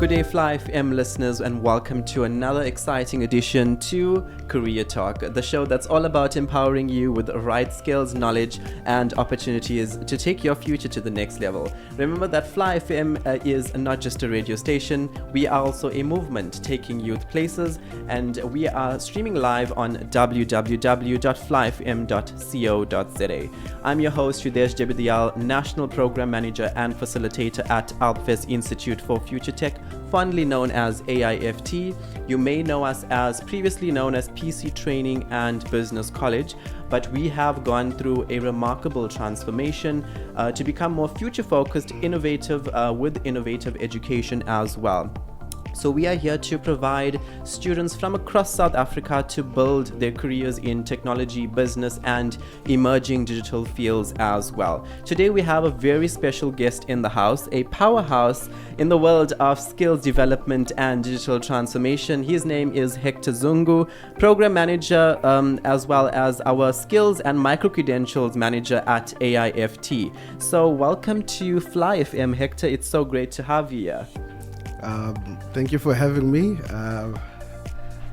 Good day, Fly FM listeners, and welcome to another exciting edition to Career Talk, the show that's all about empowering you with the right skills, knowledge, and opportunities to take your future to the next level. Remember that Fly FM is not just a radio station, we are also a movement taking youth places, and we are streaming live on www.flyfm.co.za. I'm your host, Yudhesh, National Program Manager and Facilitator at Alpvest Institute for FutureTech, fondly known as AIFT. You may know us as previously known as PC Training and Business College, but we have gone through a remarkable transformation to become more future-focused, innovative, with innovative education as well. So we are here to provide students from across South Africa to build their careers in technology, business, and emerging digital fields as well. Today we have a very special guest in the house, a powerhouse in the world of skills development and digital transformation. His name is Hector Zungu, Program Manager, as well as our Skills and Micro-Credentials Manager at AIFT. So welcome to Fly FM, Hector. It's so great to have you here. Thank you for having me.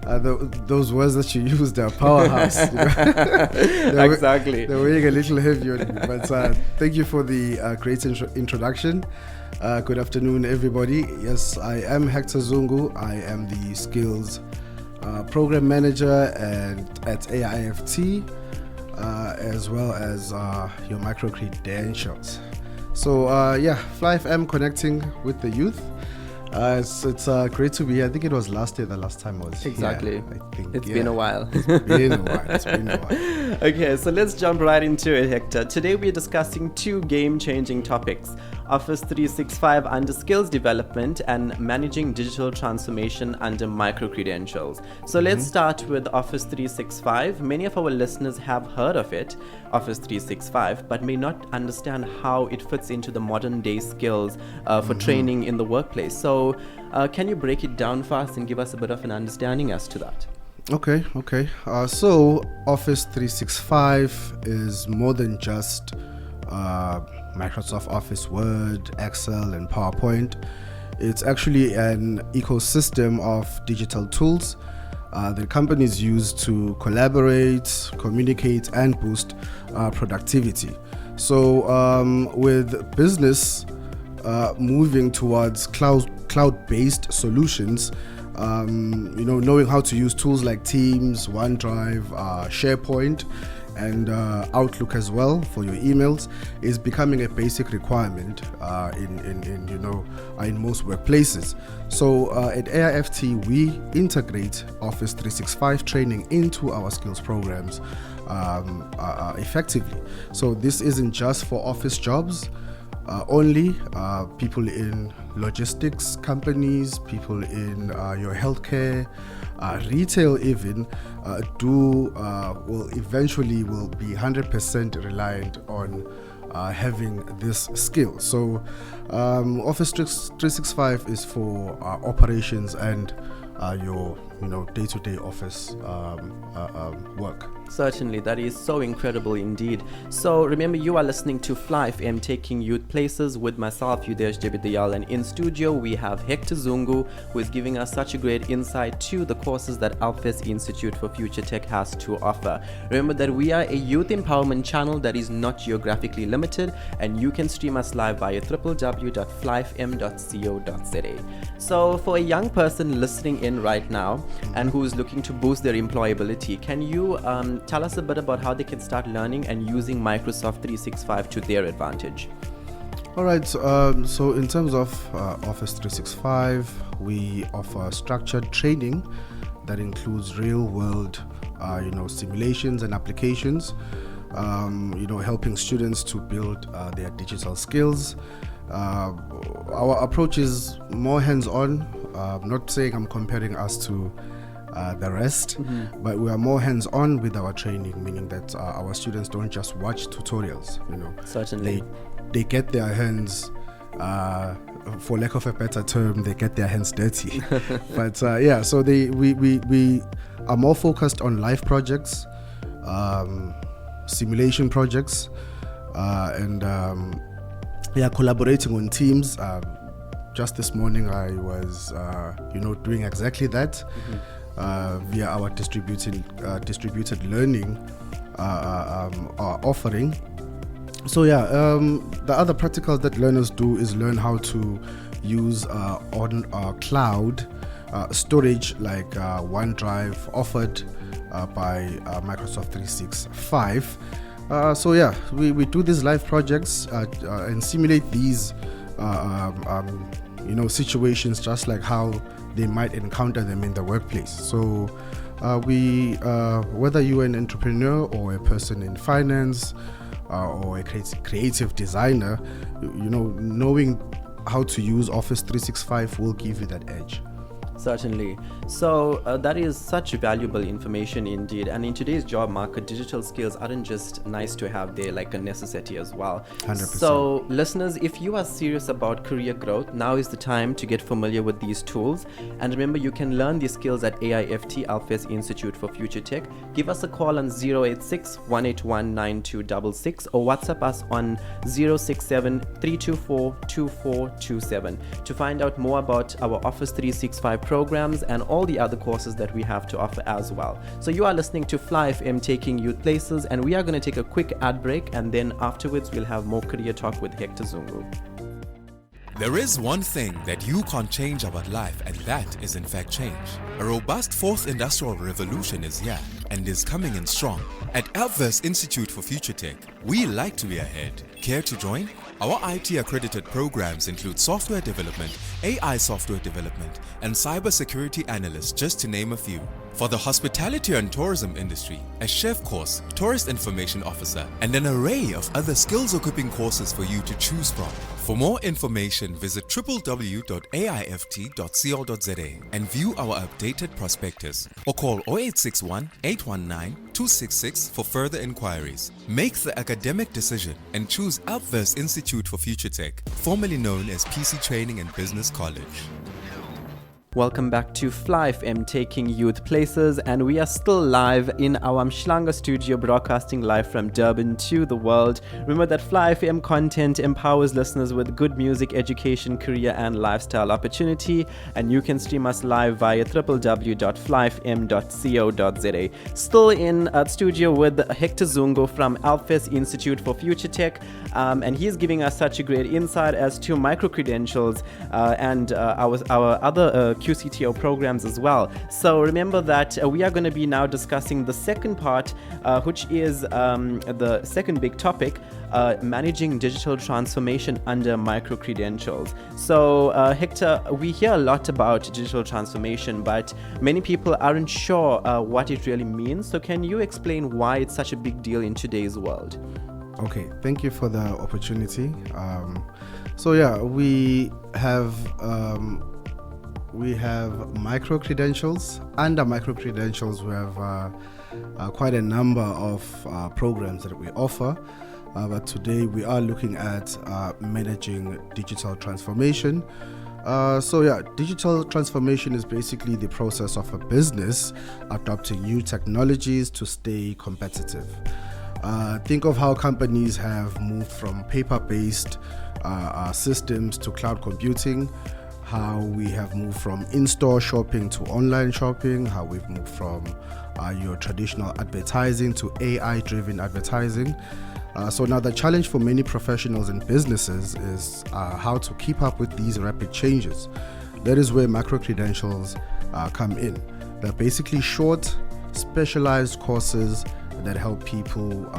Those words that you used are powerhouse. Exactly. They're weighing a little heavy on me. But thank you for the great introduction. Good afternoon, everybody. Yes, I am Hector Zungu. I am the Skills Program Manager at AIFT, as well as your micro-credentials. So, Fly FM connecting with the youth. It's great to be here. I think it was last year the last time I was exactly here. I think it's been a while. It's been a while. Okay, so let's jump right into it, Hector. Today we're discussing two game-changing topics: Office 365 under skills development and managing digital transformation under micro-credentials. So let's start with Office 365. Many of our listeners have heard of it, Office 365, but may not understand how it fits into the modern day skills for training in the workplace. So can you break it down for us and give us a bit of an understanding as to that? Okay. So Office 365 is more than just Microsoft Office, Word, Excel, and PowerPoint. It's actually an ecosystem of digital tools that companies use to collaborate, communicate, and boost productivity. So with business moving towards cloud-based solutions, knowing how to use tools like Teams, OneDrive, SharePoint, and Outlook as well for your emails is becoming a basic requirement in most workplaces. So at AIFT we integrate Office 365 training into our skills programs effectively. So this isn't just for office jobs only. People in logistics companies, people in your healthcare, retail even will eventually be 100% reliant on having this skill. So Office 365 is for operations and your day-to-day office work. Certainly, that is so incredible indeed. So remember, you are listening to Fly FM taking youth places with myself, Yudhesh, and in studio we have Hector Zungu, who is giving us such a great insight to the courses that Alpvest Institute for FutureTech has to offer. Remember that we are a youth empowerment channel that is not geographically limited, and you can stream us live via www.flyfm.co.za. So for a young person listening in right now and who is looking to boost their employability, can you tell us a bit about how they can start learning and using Microsoft 365 to their advantage? All right. So in terms of Office 365, we offer structured training that includes real-world, simulations and applications. Helping students to build their digital skills. Our approach is more hands-on. Not saying I'm comparing us to the rest, but we are more hands-on with our training, meaning that our students don't just watch tutorials. Certainly, they get their hands, for lack of a better term, they get their hands dirty. But so we are more focused on live projects, simulation projects, and collaborating on teams. just this morning I was, doing exactly that via our distributed learning offering. So the other practicals that learners do is learn how to use on cloud storage like OneDrive offered by Microsoft 365. We do these live projects and simulate these situations just like how they might encounter them in the workplace. So whether you're an entrepreneur or a person in finance or a creative designer, knowing how to use Office 365 will give you that edge. Certainly. So that is such valuable information indeed. And in today's job market, digital skills aren't just nice to have, they're like a necessity as well. 100%. So listeners, if you are serious about career growth, now is the time to get familiar with these tools. And remember, you can learn these skills at AIFT, Alpvest Institute for Future Tech. Give us a call on 086-181-9266 or WhatsApp us on 067-324-2427 to find out more about our Office 365 programs and all the other courses that we have to offer as well. So you are listening to Fly FM, taking youth places, and we are going to take a quick ad break, and then afterwards we'll have more career talk with Hector Zungu. There is one thing that you can't change about life, and that is in fact change. A robust fourth industrial revolution is here and is coming in strong. At Alpvest Institute for FutureTech, we like to be ahead. Care to join? Our IT accredited programs include software development, AI software development, and cybersecurity analysts, just to name a few. For the hospitality and tourism industry, a chef course, tourist information officer, and an array of other skills-equipping courses for you to choose from. For more information, visit www.aift.co.za and view our updated prospectus, or call 0861 819 266 for further inquiries. Make the academic decision and choose Alpvest Institute for FutureTech, formerly known as PC Training and Business College. Welcome back to Fly FM, taking youth places, and we are still live in our Mshlanga studio, broadcasting live from Durban to the world. Remember that Fly FM content empowers listeners with good music, education, career and lifestyle opportunity, and you can stream us live via www.flyfm.co.za. Still in studio with Hector Zungu from Alpvest Institute for Future Tech, and he's giving us such a great insight as to micro-credentials and our other QCTO programs as well. So remember that we are going to be now discussing the second part, which is the second big topic, managing digital transformation under micro-credentials. So Hector, we hear a lot about digital transformation, but many people aren't sure what it really means. So can you explain why it's such a big deal in today's world? Okay, thank you for the opportunity. We have micro-credentials. Under micro-credentials, we have quite a number of programs that we offer. But today we are looking at managing digital transformation. Digital transformation is basically the process of a business adopting new technologies to stay competitive. Think of how companies have moved from paper-based systems to cloud computing, how we have moved from in-store shopping to online shopping, how we've moved from your traditional advertising to AI-driven advertising. So now the challenge for many professionals and businesses is how to keep up with these rapid changes. That is where micro-credentials come in. They're basically short, specialized courses that help people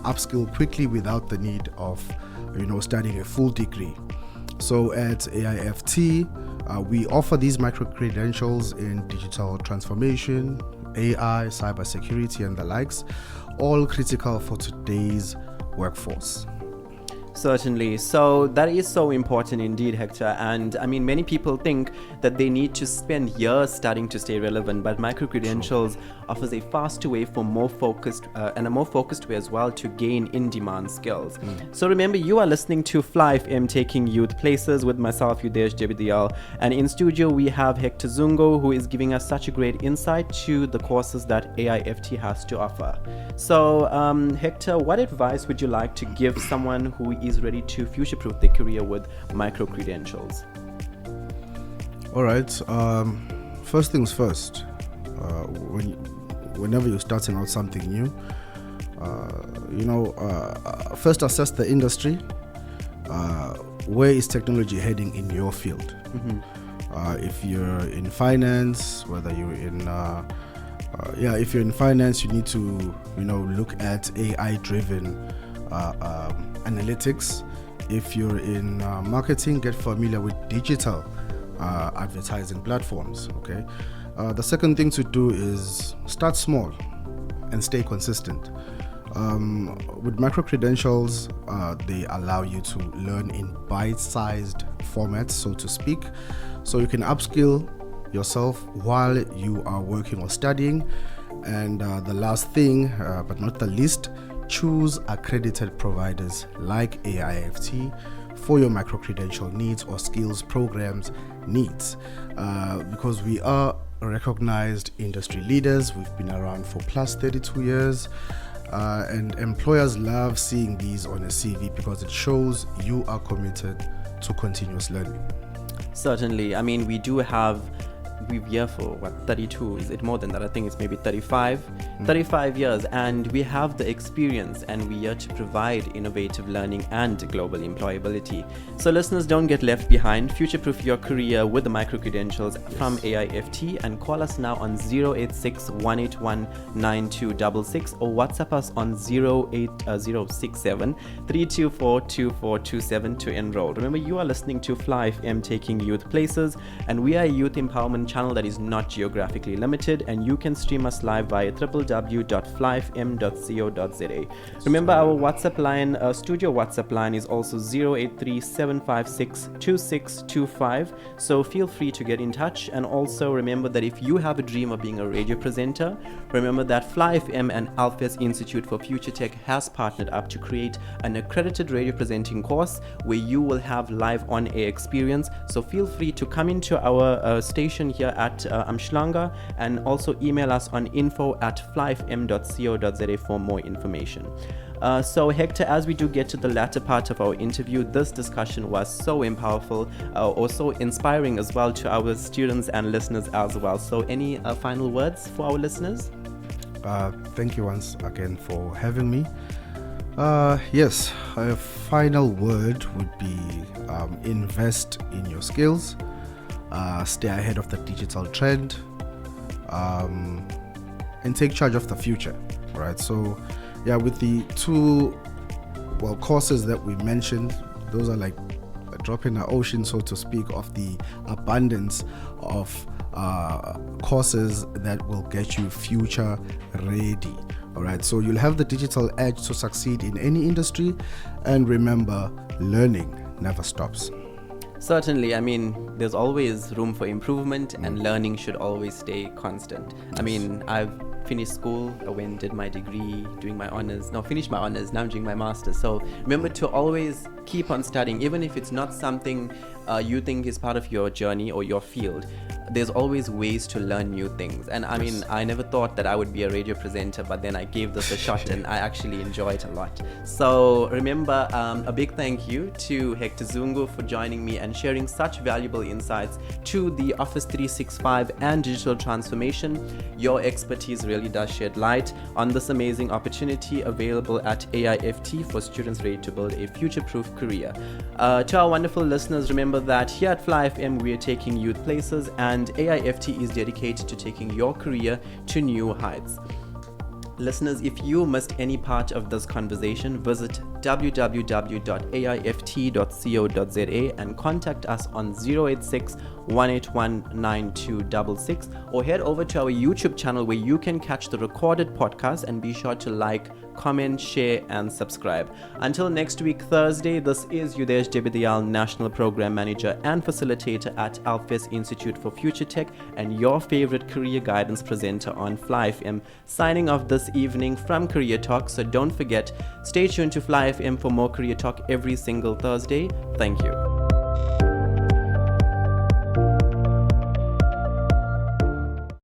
upskill quickly without the need of studying a full degree. So at AIFT, we offer these micro-credentials in digital transformation, AI, cybersecurity, and the likes, all critical for today's workforce. Certainly. So that is so important indeed, Hector. And I mean, many people think that they need to spend years studying to stay relevant, but micro-credentials offers a faster way for more focused and a more focused way as well to gain in-demand skills. So remember, you are listening to Fly FM, taking youth places, with myself, Yudhesh, and in studio we have Hector Zungu, who is giving us such a great insight to the courses that AIFT has to offer. So Hector, what advice would you like to give someone who is ready to future-proof their career with micro-credentials? All right. First things first. Whenever you're starting out something new, first assess the industry. Where is technology heading in your field? If you're in finance, whether you're in if you're in finance, you need to look at AI-driven analytics. If you're in marketing, get familiar with digital advertising platforms. Okay. The second thing to do is start small and stay consistent. With micro credentials, they allow you to learn in bite-sized formats, so to speak, so you can upskill yourself while you are working or studying. And the last thing, but not the least, choose accredited providers like AIFT for your micro credential needs or skills programs needs, because we are recognized industry leaders. We've been around for plus 32 years. And employers love seeing these on a CV because it shows you are committed to continuous learning. Certainly. I mean, we're here for 32, is it more than that? I think it's maybe 35 years, and we have the experience, and we are to provide innovative learning and global employability. So listeners, don't get left behind. Future-proof your career with the micro credentials from AIFT, and call us now on 086-181-9266 or WhatsApp us on 067-324-2427 to enroll. Remember, you are listening to Fly FM, taking youth places, and we are a youth empowerment channel that is not geographically limited, and you can stream us live via www.flyfm.co.za. Remember, our WhatsApp line, studio WhatsApp line, is also 083-756-2625, so feel free to get in touch. And also remember that if you have a dream of being a radio presenter, remember that Fly FM and Alpvest Institute for FutureTech has partnered up to create an accredited radio presenting course where you will have live on-air experience. So feel free to come into our station here at Umhlanga, and also email us on info@flyfm.co.za for more information. So Hector, as we do get to the latter part of our interview, this discussion was so powerful, also inspiring as well to our students and listeners as well. So any final words for our listeners? Thank you once again for having me. Yes, a final word would be invest in your skills, stay ahead of the digital trend, and take charge of the future. All right. So, with the two courses that we mentioned, those are like a drop in the ocean, so to speak, of the abundance of courses that will get you future ready. All right. So you'll have the digital edge to succeed in any industry, and remember, learning never stops. Certainly. I mean, there's always room for improvement, and learning should always stay constant. Yes. I mean, I've finished school, I went, did my degree, finished my honors, now I'm doing my master's. So remember to always keep on studying, even if it's not something you think is part of your journey or your field. There's always ways to learn new things. And I mean, I never thought that I would be a radio presenter, but then I gave this a shot and I actually enjoy it a lot. So remember, a big thank you to Hector Zungu for joining me and sharing such valuable insights to the Office 365 and digital transformation. Your expertise really does shed light on this amazing opportunity available at AIFT for students ready to build a future-proof career. To our wonderful listeners, remember that here at Fly FM, we are taking youth places, and AIFT is dedicated to taking your career to new heights. Listeners, if you missed any part of this conversation, visit www.aift.co.za and contact us on 086-181-9266, or head over to our YouTube channel where you can catch the recorded podcast, and be sure to like, comment, share, and subscribe. Until next week, Thursday, this is Yudhesh, National Program Manager and Facilitator at Alpvest Institute for FutureTech, and your favorite career guidance presenter on Fly FM, signing off this evening from Career Talk. So don't forget, stay tuned to Fly FM for more Career Talk every single Thursday. Thank you.